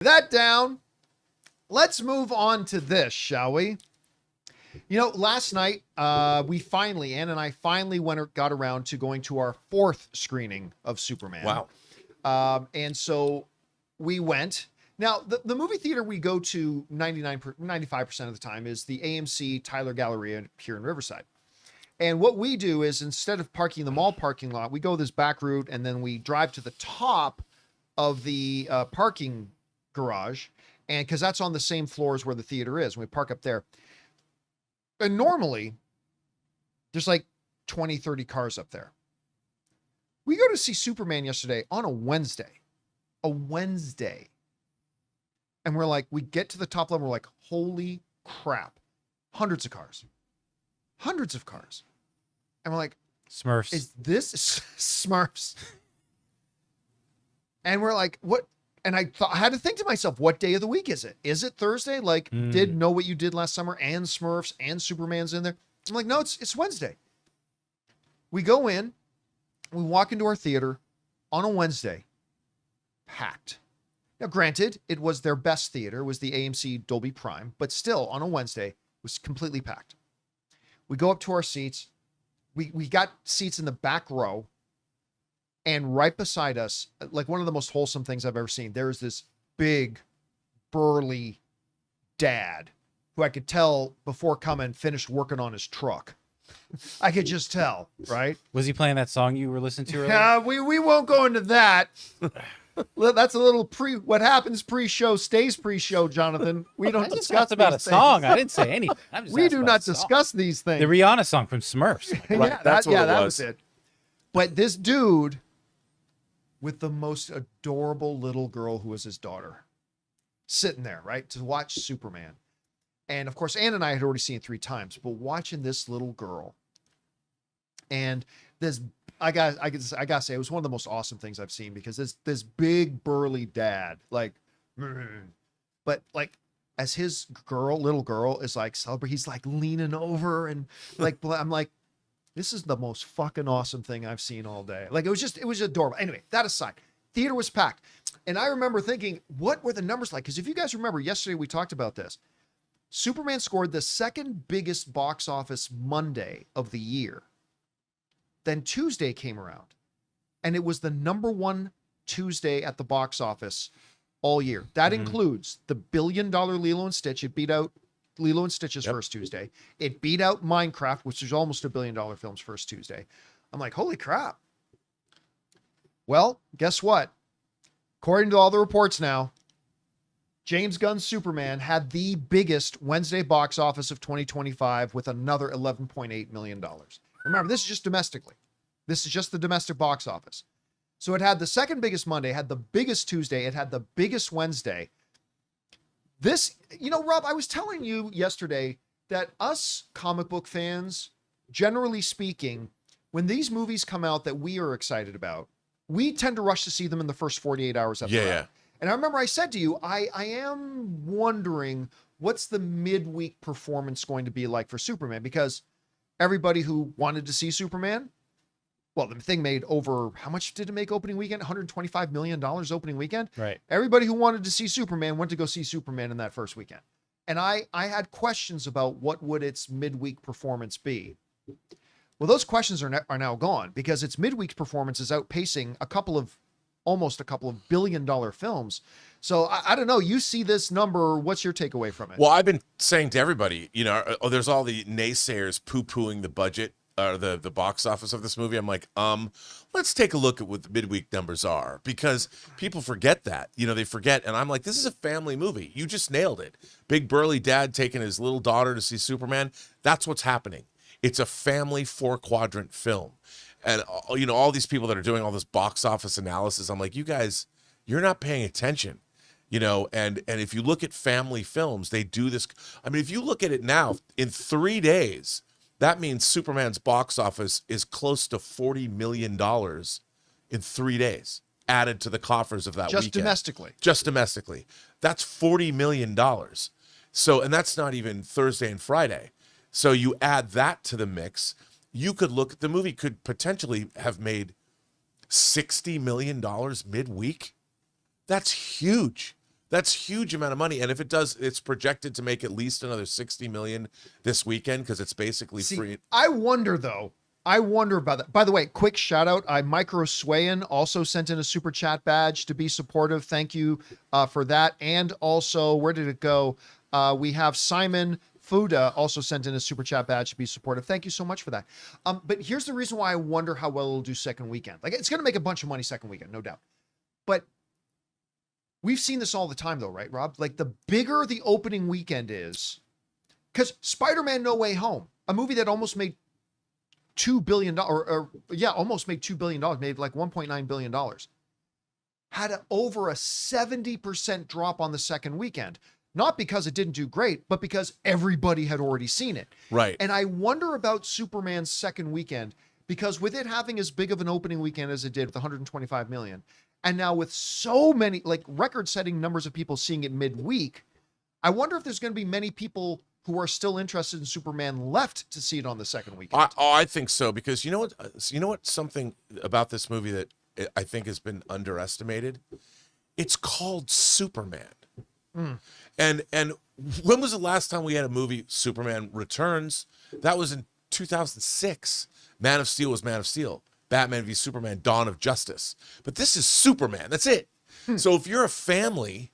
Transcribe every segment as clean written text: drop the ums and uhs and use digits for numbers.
That down. Let's move on to this, shall we? You know, last night, Ann and I finally got around to going to our 4th screening of Superman. Wow. And so we went. Now, the movie theater we go to 95% of the time is the AMC Tyler Galleria here in Riverside. And what we do is, instead of parking the mall parking lot, we go this back route and then we drive to the top of the parking garage. And because that's on the same floors where the theater is, and we park up there. And normally there's like 20, 30 cars up there. We go to see Superman yesterday on a Wednesday. And we're like, we get to the top level, we're like, holy crap. Hundreds of cars. And we're like, Smurfs. is this Smurfs? And we're like, what? And I had to think to myself, what day of the week is it? Is it Thursday? Like, did Know What You Did Last Summer and Smurfs and Superman's in there? I'm like, no, it's Wednesday. We go in, we walk into our theater on a Wednesday, packed. Now, granted, it was their best theater, it was the AMC Dolby Prime, but still on a Wednesday, it was completely packed. We go up to our seats. We got seats in the back row. And right beside us, like one of the most wholesome things I've ever seen, there's this big, burly dad who I could tell before coming finished working on his truck. I could just tell, right? Was he playing that song you were listening to earlier? Yeah, we won't go into that. That's a little what happens pre-show stays pre-show, Jonathan. We don't discuss about a these song. things. I didn't say anything. We do not discuss these things. The Rihanna song from Smurfs. Yeah, That's what it that was. was it. But this dude with the most adorable little girl who was his daughter, sitting there, right, to watch Superman. And of course, Ann and I had already seen it 3 times, but watching this little girl and this, I gotta say, it was one of the most awesome things I've seen, because this big burly dad, like, but like, as his little girl is like celebrating, he's like leaning over and like, I'm like, this is the most fucking awesome thing I've seen all day. Like, it was adorable. Anyway, that aside, theater was packed. And I remember thinking, what were the numbers like? Because if you guys remember, yesterday we talked about this. Superman scored the 2nd biggest box office Monday of the year. Then Tuesday came around, and it was the number 1 Tuesday at the box office all year. That includes the $1 billion Lilo and Stitch. It beat out Lilo and Stitch's first Tuesday. It beat out Minecraft, which is almost $1 billion film's first Tuesday. I'm like, holy crap. Well, guess what? According to all the reports now, James Gunn's Superman had the biggest Wednesday box office of 2025 with another $11.8 million. Remember, this is just domestically. This is just the domestic box office. So it had the 2nd biggest Monday, had the biggest Tuesday, it had the biggest Wednesday. This, you know, Rob, I was telling you yesterday that us comic book fans, generally speaking, when these movies come out that we are excited about, we tend to rush to see them in the first 48 hours after that. And I remember I said to you, I am wondering what's the midweek performance going to be like for Superman, because everybody who wanted to see Superman, well, the thing made over, how much did it make opening weekend? $125 million opening weekend. Right. Everybody who wanted to see Superman went to go see Superman in that first weekend. And I had questions about what would its midweek performance be. Well, those questions are now gone, because its midweek performance is outpacing almost a couple of $1 billion films. So I don't know. You see this number. What's your takeaway from it? Well, I've been saying to everybody, you know, there's all the naysayers poo-pooing the budget or the box office of this movie. I'm like, let's take a look at what the midweek numbers are, because people forget that. You know, they forget. And I'm like, this is a family movie. You just nailed it. Big burly dad taking his little daughter to see Superman. That's what's happening. It's a family 4-quadrant film. And, you know, all these people that are doing all this box office analysis, I'm like, you guys, you're not paying attention. You know, and if you look at family films, they do this. I mean, if you look at it now, in 3 days, that means Superman's box office is close to $40 million in 3 days added to the coffers of that weekend. Just domestically. That's $40 million. So, and that's not even Thursday and Friday. So you add that to the mix, you could look, the movie could potentially have made $60 million midweek. That's huge. That's huge amount of money. And if it does, it's projected to make at least another 60 million this weekend because it's basically See, free. I wonder though. I wonder about that. By the way, quick shout out. Micro Swayan also sent in a super chat badge to be supportive. Thank you for that. And also, where did it go? We have Simon Fuda also sent in a super chat badge to be supportive. Thank you so much for that. But here's the reason why I wonder how well it'll do second weekend. Like, it's going to make a bunch of money second weekend, no doubt. But we've seen this all the time though, right, Rob? Like, the bigger the opening weekend is, because Spider-Man No Way Home, a movie that almost made $2 billion, almost made $2 billion, made like $1.9 billion, had over a 70% drop on the second weekend. Not because it didn't do great, but because everybody had already seen it. Right. And I wonder about Superman's second weekend, because with it having as big of an opening weekend as it did with 125 million, and now with so many, like, record-setting numbers of people seeing it midweek, I wonder if there's going to be many people who are still interested in Superman left to see it on the second weekend. I think so, because you know what? Something about this movie that I think has been underestimated. It's called Superman. And when was the last time we had a movie, Superman Returns? That was in 2006. Man of Steel was Man of Steel. Batman v Superman, Dawn of Justice. But this is Superman. That's it. So if you're a family,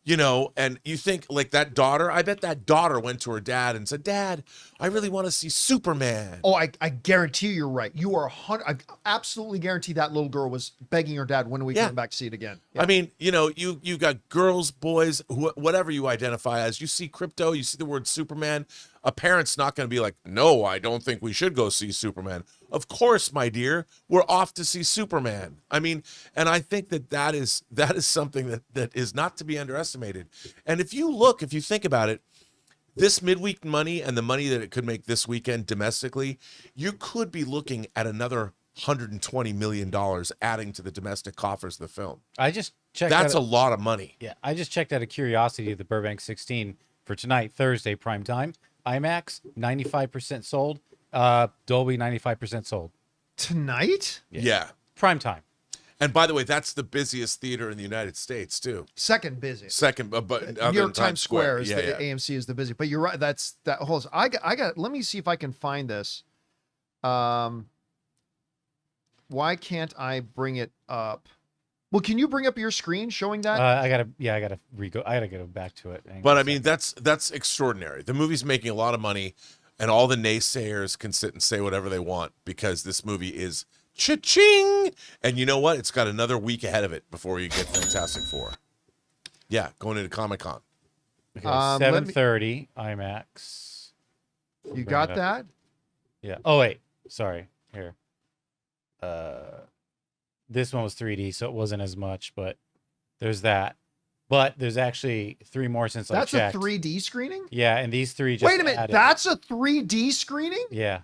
you know, and you think like that daughter, I bet that daughter went to her dad and said, Dad, I really want to see Superman. Oh, I guarantee you're right. You are I absolutely guarantee that little girl was begging her dad, when are we coming back to see it again? Yeah. I mean, you know, you got girls, boys, whatever you identify as. You see crypto, you see the word Superman. A parent's not going to be like, no, I don't think we should go see Superman. Of course, my dear, we're off to see Superman. I mean, and I think that is something that is not to be underestimated. And if you think about it, this midweek money and the money that it could make this weekend domestically, you could be looking at another $120 million adding to the domestic coffers of the film. I just checked. That's a lot of money. Yeah, I just checked out of curiosity the Burbank 16 for tonight, Thursday, prime time. IMAX, 95% sold. Dolby, 95% sold. Tonight? Yeah. Prime time. And by the way, that's the busiest theater in the United States too. Second busiest. Second, but New York Times Square is yeah, the AMC is the busy. But you're right. That's that whole. I got. Let me see if I can find this. Why can't I bring it up? Well, can you bring up your screen showing that? I gotta go back to it. But I mean, that's extraordinary. The movie's making a lot of money, and all the naysayers can sit and say whatever they want because this movie is cha-ching. And you know what? It's got another week ahead of it before you get Fantastic Four. Yeah, going into Comic-Con. Okay, 7:30 IMAX. You got that? Yeah. Oh wait, sorry. Here. This one was 3D, so it wasn't as much, but there's that. But there's actually 3 more since I checked. That's a 3D screening? Yeah, and these 3 just Wait a minute, added. that's a 3D screening? Yeah.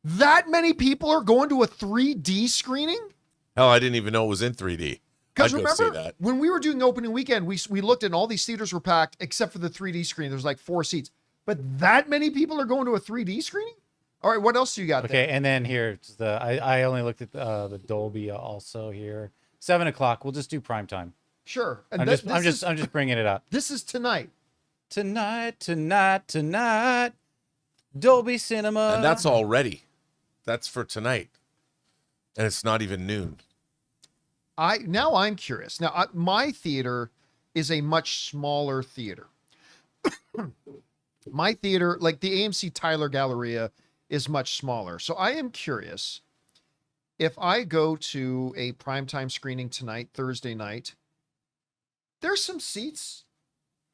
That many people are going to a 3D screening? Hell, I didn't even know it was in 3D. Because I'd go see remember, that. when we were doing opening weekend, we looked and all these theaters were packed except for the 3D screen. There's like 4 seats. But that many people are going to a 3D screening? All right, what else do you got there? Okay, and then here's I only looked at the Dolby also here. 7 o'clock. We'll just do prime time. Sure. And I'm just bringing it up. This is tonight. Tonight. Dolby Cinema. And that's already. That's for tonight. And it's not even noon. Now I'm curious. Now, my theater is a much smaller theater. My theater, like the AMC Tyler Galleria, is much smaller. So I am curious if I go to a primetime screening tonight, Thursday night, there's some seats.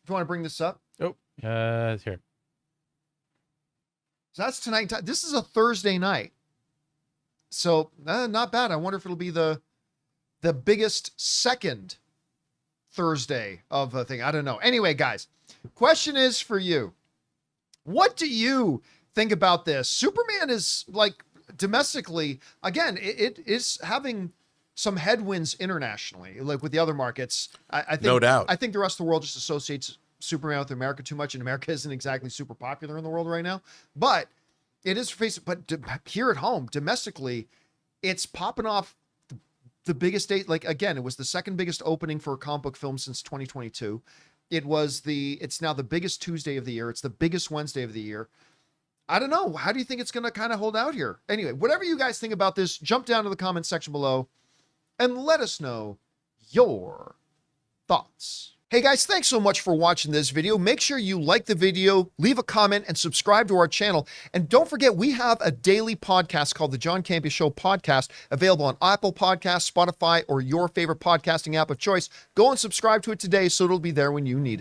If you want to bring this up. Oh, here. So that's tonight. This is a Thursday night. So not bad. I wonder if it'll be the biggest second Thursday of a thing. I don't know. Anyway, guys, question is for you. What do you think about this? Superman is like domestically, again, it is having some headwinds internationally, like with the other markets. I think, no doubt. I think the rest of the world just associates Superman with America too much, and America isn't exactly super popular in the world right now. But it is but here at home, domestically, it's popping off the biggest day. Like, again, it was the second biggest opening for a comic book film since 2022. It's now the biggest Tuesday of the year. It's the biggest Wednesday of the year. I don't know. How do you think it's going to kind of hold out here? Anyway, whatever you guys think about this, jump down to the comment section below and let us know your thoughts. Hey guys, thanks so much for watching this video. Make sure you like the video, leave a comment, and subscribe to our channel. And don't forget, we have a daily podcast called the John Campea Show podcast, available on Apple Podcasts, Spotify, or your favorite podcasting app of choice. Go and subscribe to it today so it'll be there when you need it.